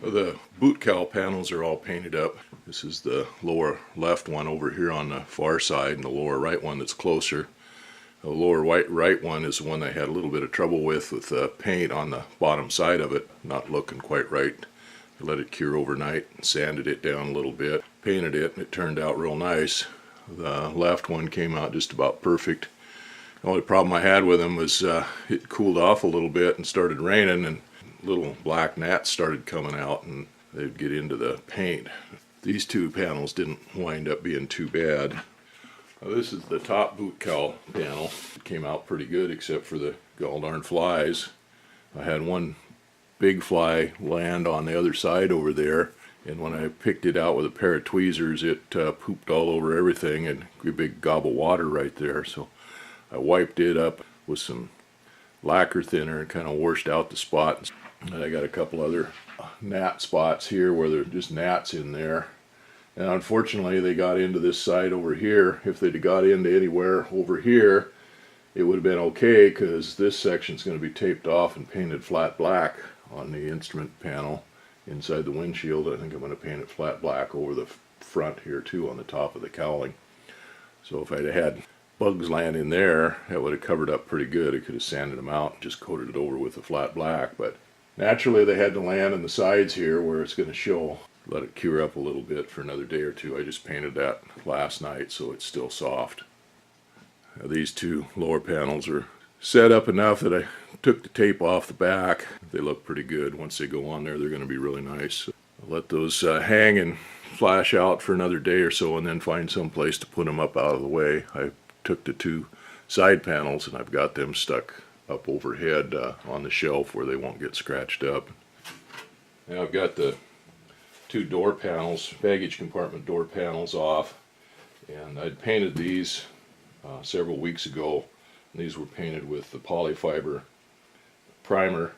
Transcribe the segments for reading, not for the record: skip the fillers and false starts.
The boot cowl panels are all painted up. This is the lower left one over here on the far side, and the lower right one that's closer. The lower right one is the one I had a little bit of trouble with paint on the bottom side of it, not looking quite right. I let it cure overnight, sanded it down a little bit, painted it, and it turned out real nice. The left one came out just about perfect. The only problem I had with them was it cooled off a little bit and started raining, and little black gnats started coming out and they'd get into the paint. These two panels didn't wind up being too bad. Now this is the top boot cowl panel. It came out pretty good except for the gall darn flies. I had one big fly land on the other side over there, and when I picked it out with a pair of tweezers, it pooped all over everything and a big gob of water right there. So I wiped it up with some lacquer thinner and kind of washed out the spots. And I got a couple other gnat spots here where there's just gnats in there. And unfortunately they got into this side over here. If they'd got into anywhere over here, it would have been okay, because this section's going to be taped off and painted flat black on the instrument panel inside the windshield. I think I'm going to paint it flat black over the front here too on the top of the cowling. So if I'd had bugs land in there, that would have covered up pretty good. I could have sanded them out and just coated it over with the flat black, but naturally they had to land on the sides here where it's going to show. Let it cure up a little bit for another day or two. I just painted that last night so it's still soft. Now, these two lower panels are set up enough that I took the tape off the back. They look pretty good. Once they go on there, they're going to be really nice. I'll let those hang and flash out for another day or so, and then find some place to put them up out of the way. I took the two side panels and I've got them stuck up overhead on the shelf where they won't get scratched up. Now I've got the two door panels, baggage compartment door panels off, and I'd painted these several weeks ago. And these were painted with the polyfiber primer,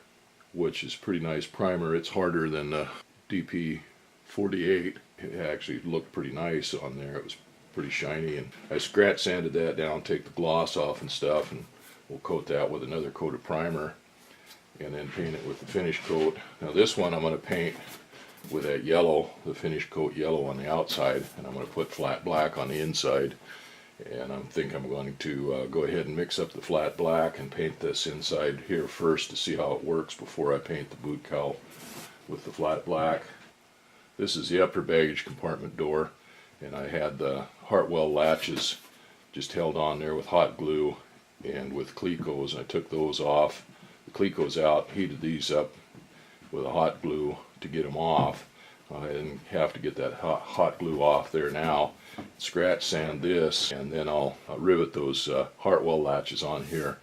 which is pretty nice primer. It's harder than the DP48. It actually looked pretty nice on there. It was pretty shiny, and I scratch sanded that down, take the gloss off and stuff, and we'll coat that with another coat of primer and then paint it with the finish coat. Now this one I'm going to paint with that yellow, the finish coat yellow on the outside, and I'm going to put flat black on the inside. And I think I'm going to go ahead and mix up the flat black and paint this inside here first to see how it works before I paint the boot cowl with the flat black. This is the upper baggage compartment door, and I had the Hartwell latches just held on there with hot glue and with Clecos. I took those off, the Clecos out, heated these up with a hot glue to get them off. I didn't have to get that hot glue off there now. Scratch sand this, and then I'll rivet those Hartwell latches on here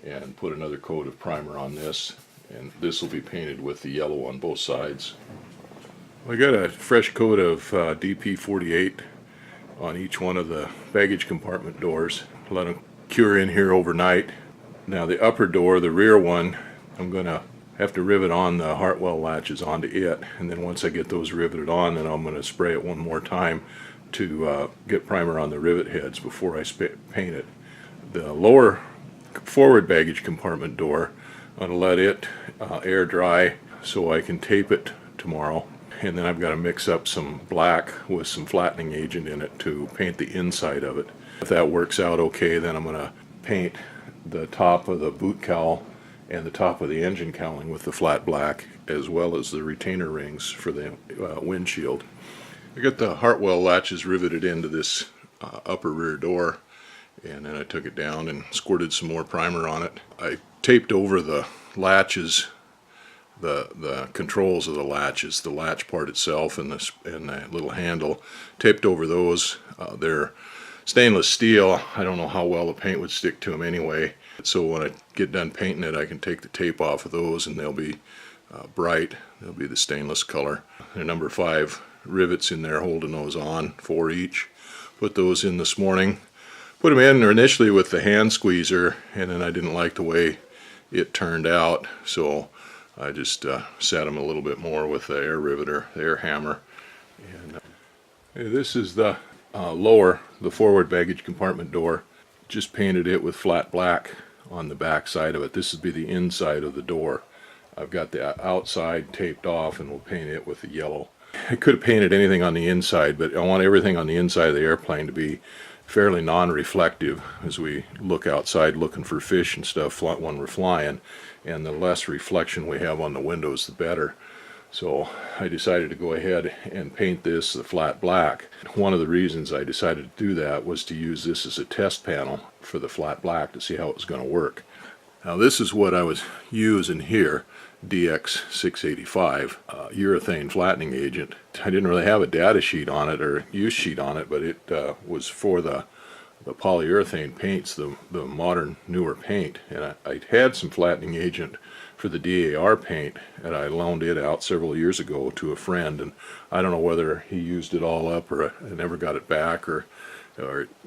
and put another coat of primer on this, and this will be painted with the yellow on both sides. I got a fresh coat of DP48 on each one of the baggage compartment doors. Let them cure in here overnight. Now the upper door, the rear one, I'm going to have to rivet on the Hartwell latches onto it, and then once I get those riveted on, then I'm going to spray it one more time to get primer on the rivet heads before I paint it. The lower forward baggage compartment door, I'm going to let it air dry so I can tape it tomorrow, and then I've got to mix up some black with some flattening agent in it to paint the inside of it. If that works out okay, then I'm going to paint the top of the boot cowl and the top of the engine cowling with the flat black, as well as the retainer rings for the windshield. I got the Hartwell latches riveted into this upper rear door, and then I took it down and squirted some more primer on it. I taped over the latches, the controls of the latches, the latch part itself and the little handle, taped over those. They're stainless steel. I don't know how well the paint would stick to them anyway. So when I get done painting it, I can take the tape off of those and they'll be bright. They'll be the stainless color. There are number 5 rivets in there holding those on, 4 each. Put those in this morning. Put them in initially with the hand squeezer, and then I didn't like the way it turned out, so I just sat them a little bit more with the air riveter, the air hammer. And this is the the forward baggage compartment door. Just painted it with flat black on the back side of it. This would be the inside of the door. I've got the outside taped off, and we'll paint it with the yellow. I could have painted anything on the inside, but I want everything on the inside of the airplane to be fairly non-reflective as we look outside looking for fish and stuff when we're flying, and the less reflection we have on the windows the better. So I decided to go ahead and paint this the flat black. One of the reasons I decided to do that was to use this as a test panel for the flat black to see how it was going to work. Now this is what I was using here, DX685 urethane flattening agent. I didn't really have a data sheet on it or use sheet on it, but it was for the polyurethane paints, the modern newer paint, and I had some flattening agent for the DAR paint, and I loaned it out several years ago to a friend, and I don't know whether he used it all up or I never got it back, or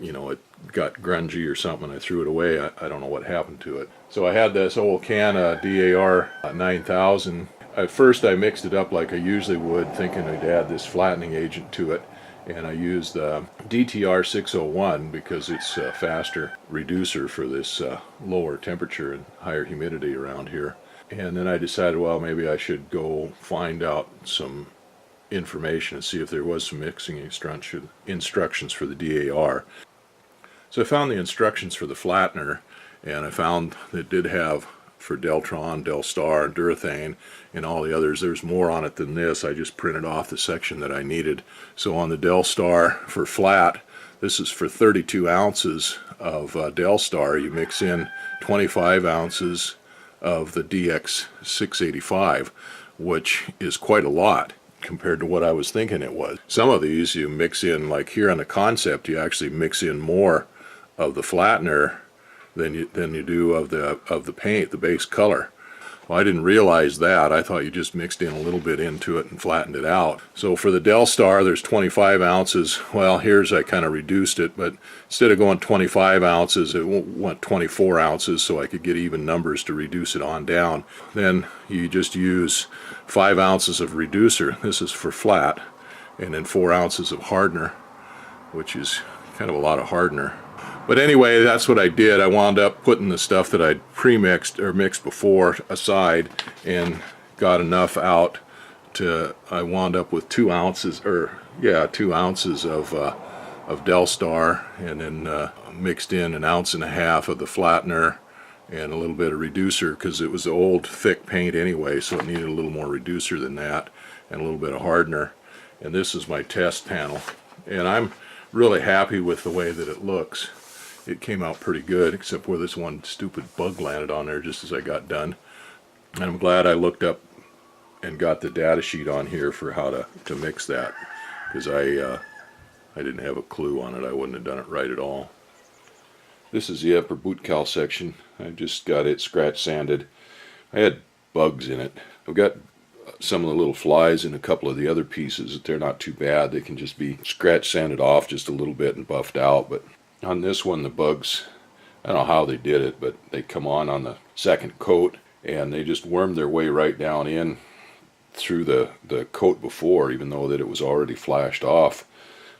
you know, it got grungy or something. I threw it away. I don't know what happened to it. So I had this old can of DAR 9000. At first I mixed it up like I usually would, thinking I'd add this flattening agent to it, and I used DTR 601 because it's a faster reducer for this lower temperature and higher humidity around here. And then I decided, well, maybe I should go find out some information and see if there was some mixing instructions for the DAR. So I found the instructions for the flattener, and I found that it did have for Deltron, Delstar, and Durethane, and all the others. There's more on it than this. I just printed off the section that I needed. So on the Delstar for flat, this is for 32 ounces of Delstar. You mix in 25 ounces of the DX685, which is quite a lot compared to what I was thinking it was. Some of these you mix in, like here on the Concept, you actually mix in more of the flattener than you do of the paint, the base color. Well, I didn't realize that. I thought you just mixed in a little bit into it and flattened it out. So for the Delstar, there's 25 ounces. Well, here's I kind of reduced it, but instead of going 25 ounces, it went 24 ounces, so I could get even numbers to reduce it on down. Then you just use 5 ounces of reducer. This is for flat, and then 4 ounces of hardener, which is kind of a lot of hardener. But anyway, that's what I did. I wound up putting the stuff that I'd pre-mixed or mixed before aside, and got enough out to, I wound up with 2 ounces, or yeah, 2 ounces of Delstar, and then mixed in 1.5 ounces of the flattener and a little bit of reducer, because it was old thick paint anyway, so it needed a little more reducer than that, and a little bit of hardener. And this is my test panel, and I'm really happy with the way that it looks. It came out pretty good, except where this one stupid bug landed on there just as I got done. And I'm glad I looked up and got the data sheet on here for how to mix that, because I didn't have a clue on it. I wouldn't have done it right at all. This is the upper boot cowl section. I just got it scratch sanded. I had bugs in it. I've got some of the little flies in a couple of the other pieces. They're not too bad. They can just be scratch sanded off just a little bit and buffed out. But on this one, the bugs, I don't know how they did it, but they come on the second coat, and they just wormed their way right down in through the coat before, even though that it was already flashed off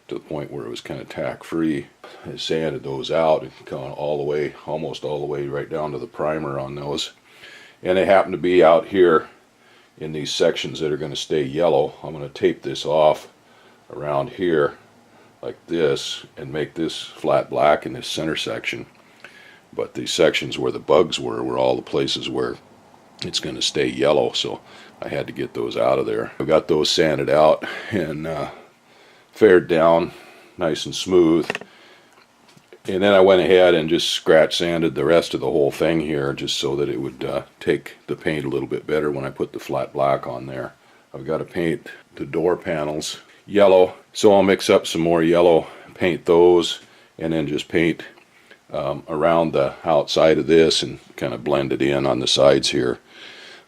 to the point where it was kind of tack free. I sanded those out and gone all the way, almost all the way right down to the primer on those. And they happen to be out here in these sections that are going to stay yellow. I'm going to tape this off around here like this and make this flat black in this center section. But the sections where the bugs were all the places where it's going to stay yellow, so I had to get those out of there. I got those sanded out and fared down nice and smooth. And then I went ahead and just scratch sanded the rest of the whole thing here, just so that it would take the paint a little bit better when I put the flat black on there. I've got to paint the door panels yellow, so I'll mix up some more yellow, paint those, and then just paint around the outside of this and kind of blend it in on the sides here.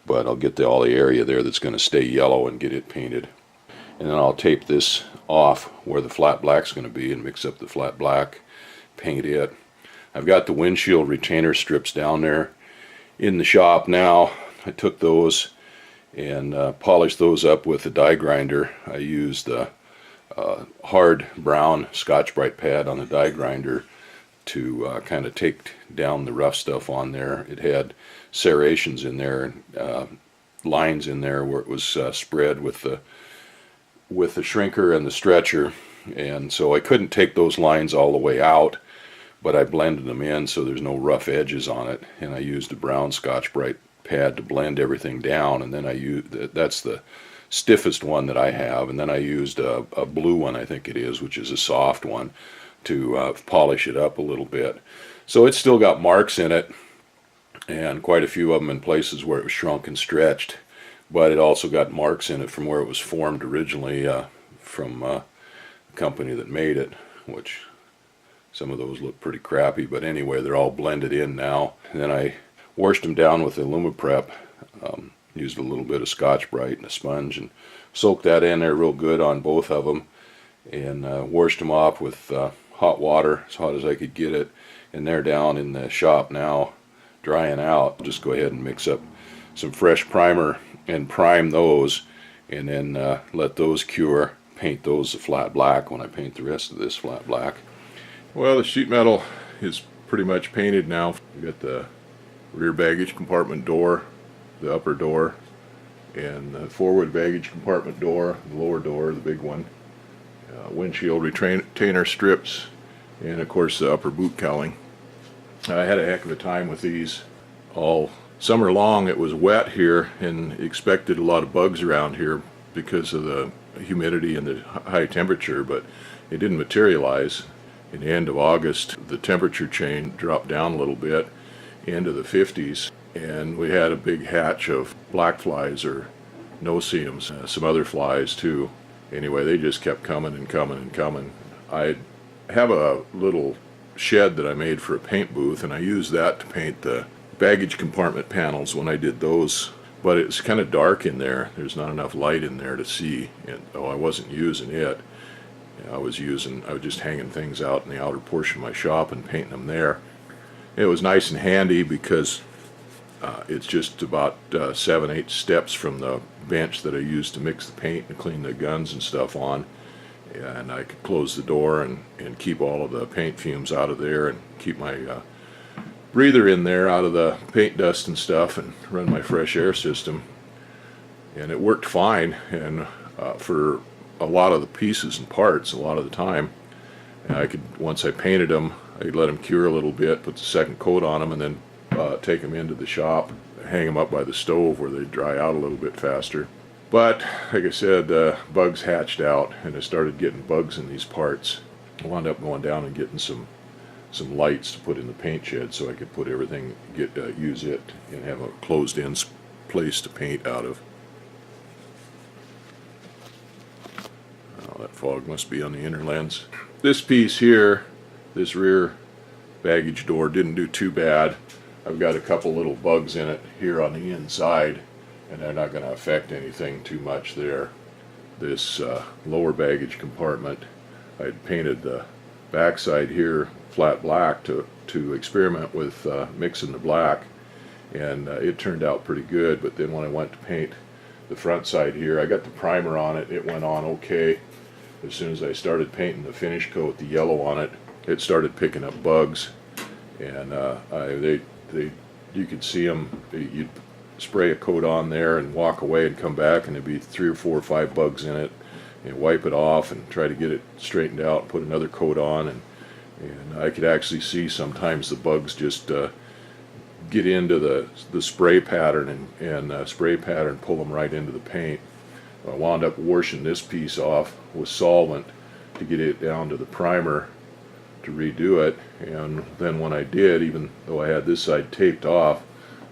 But I'll get all the area there that's going to stay yellow and get it painted. And then I'll tape this off where the flat black's going to be and mix up the flat black, paint it. I've got the windshield retainer strips down there in the shop now. I took those and polished those up with a die grinder. I used the hard brown Scotch-Brite pad on the die grinder to kind of take down the rough stuff on there. It had serrations in there lines in there where it was spread with the shrinker and the stretcher, and so I couldn't take those lines all the way out, but I blended them in so there's no rough edges on it, and I used a brown Scotch-Brite pad to blend everything down, and then I used, that's the stiffest one that I have, and then I used a blue one, I think it is, which is a soft one, to polish it up a little bit. So it's still got marks in it, and quite a few of them in places where it was shrunk and stretched, but it also got marks in it from where it was formed originally from the company that made it, which some of those look pretty crappy, but anyway, they're all blended in now. And then I washed them down with the Lumiprep, used a little bit of Scotch-Brite and a sponge and soaked that in there real good on both of them, and washed them off with hot water, as hot as I could get it, and they're down in the shop now drying out. I'll just go ahead and mix up some fresh primer and prime those, and then let those cure, paint those a flat black when I paint the rest of this flat black. Well, the sheet metal is pretty much painted now. We got the rear baggage compartment door, the upper door, and the forward baggage compartment door, the lower door, the big one, windshield retainer strips, and of course the upper boot cowling. I had a heck of a time with these all summer long. It was wet here and expected a lot of bugs around here because of the humidity and the high temperature, but it didn't materialize. In the end of August, the temperature change dropped down a little bit into the 50s, and we had a big hatch of black flies or no-see-ums, some other flies too. Anyway, they just kept coming and coming and coming. I have a little shed that I made for a paint booth, and I used that to paint the baggage compartment panels when I did those, but it's kind of dark in there. There's not enough light in there to see, and I wasn't using it. I was just hanging things out in the outer portion of my shop and painting them there. It was nice and handy because it's just about 7-8 steps from the bench that I used to mix the paint and clean the guns and stuff on, and I could close the door and keep all of the paint fumes out of there, and keep my breather in there out of the paint dust and stuff, and run my fresh air system. And it worked fine, and for a lot of the pieces and parts, a lot of the time, and I could, once I painted them, I could let them cure a little bit, put the second coat on them, and then take them into the shop, hang them up by the stove where they dry out a little bit faster. But like I said, bugs hatched out, and I started getting bugs in these parts. I wound up going down and getting some lights to put in the paint shed so I could put everything, use it, and have a closed-in place to paint out of. Oh, that fog must be on the inner lens. This piece here, this rear baggage door, didn't do too bad. I've got a couple little bugs in it here on the inside, and they're not going to affect anything too much there. This lower baggage compartment, I'd painted the backside here flat black to experiment with mixing the black, and it turned out pretty good. But then when I went to paint the front side here, I got the primer on it, it went on okay. As soon as I started painting the finish coat, the yellow on it, it started picking up bugs, and you could see them. You'd spray a coat on there and walk away and come back, and there'd be 3 or 4 or 5 bugs in it, and wipe it off and try to get it straightened out and put another coat on, and I could actually see sometimes the bugs just get into the spray pattern and spray pattern pull them right into the paint. I wound up washing this piece off with solvent to get it down to the primer to redo it, and then when I did, even though I had this side taped off,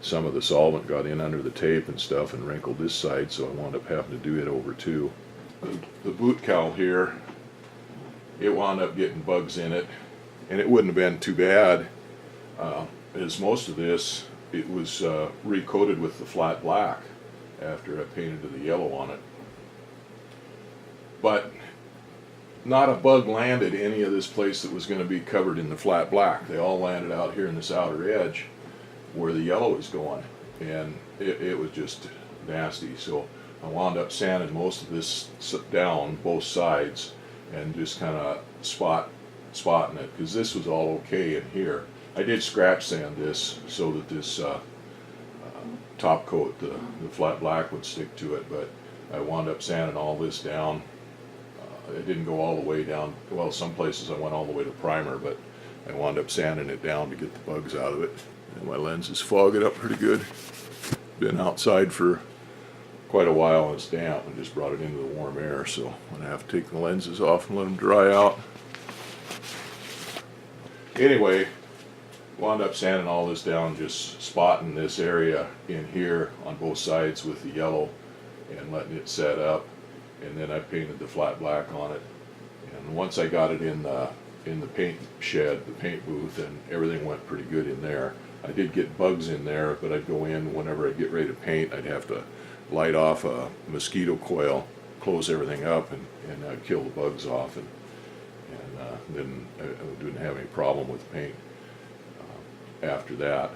some of the solvent got in under the tape and stuff and wrinkled this side, so I wound up having to do it over too. The boot cowl here, it wound up getting bugs in it, and it wouldn't have been too bad, as most of this, it was recoated with the flat black after I painted the yellow on it. But not a bug landed any of this place that was going to be covered in the flat black. They all landed out here in this outer edge where the yellow is going, and it was just nasty. So I wound up sanding most of this down, both sides, and just kind of spotting it, because this was all okay in here. I did scratch sand this so that this top coat, the flat black would stick to it, but I wound up sanding all this down. It didn't go all the way down. Well, some places I went all the way to primer, but I wound up sanding it down to get the bugs out of it. And my lens is fogging up pretty good. Been outside for quite a while and it's damp, and just brought it into the warm air, so I'm going to have to take the lenses off and let them dry out. Anyway, wound up sanding all this down, just spotting this area in here on both sides with the yellow and letting it set up, and then I painted the flat black on it. And once I got it in the paint shed, the paint booth, and everything went pretty good in there. I did get bugs in there, but I'd go in whenever I'd get ready to paint, I'd have to light off a mosquito coil, close everything up, and kill the bugs off, and then I didn't have any problem with paint after that.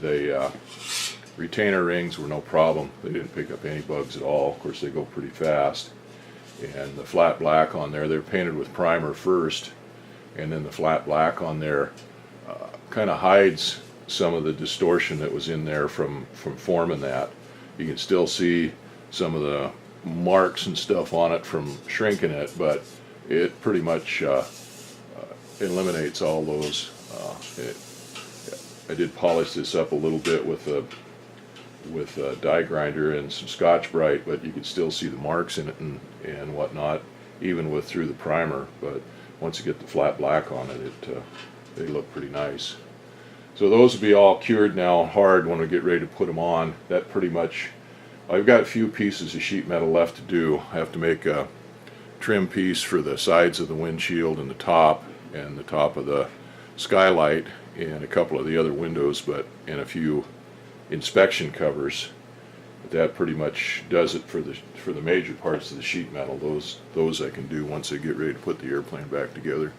The retainer rings were no problem. They didn't pick up any bugs at all. Of course, they go pretty fast. And the flat black on there, they're painted with primer first, and then the flat black on there kind of hides some of the distortion that was in there from forming that. You can still see some of the marks and stuff on it from shrinking it, but it pretty much eliminates all those. I did polish this up a little bit with a die grinder and some Scotch-Brite, but you could still see the marks in it and whatnot, even through the primer. But once you get the flat black on it, they look pretty nice. So those will be all cured now hard when we get ready to put them on. That pretty much, I've got a few pieces of sheet metal left to do. I have to make a trim piece for the sides of the windshield and the top of the skylight and a couple of the other windows, and a few inspection covers. But that pretty much does it for the major parts of the sheet metal. Those I can do once I get ready to put the airplane back together.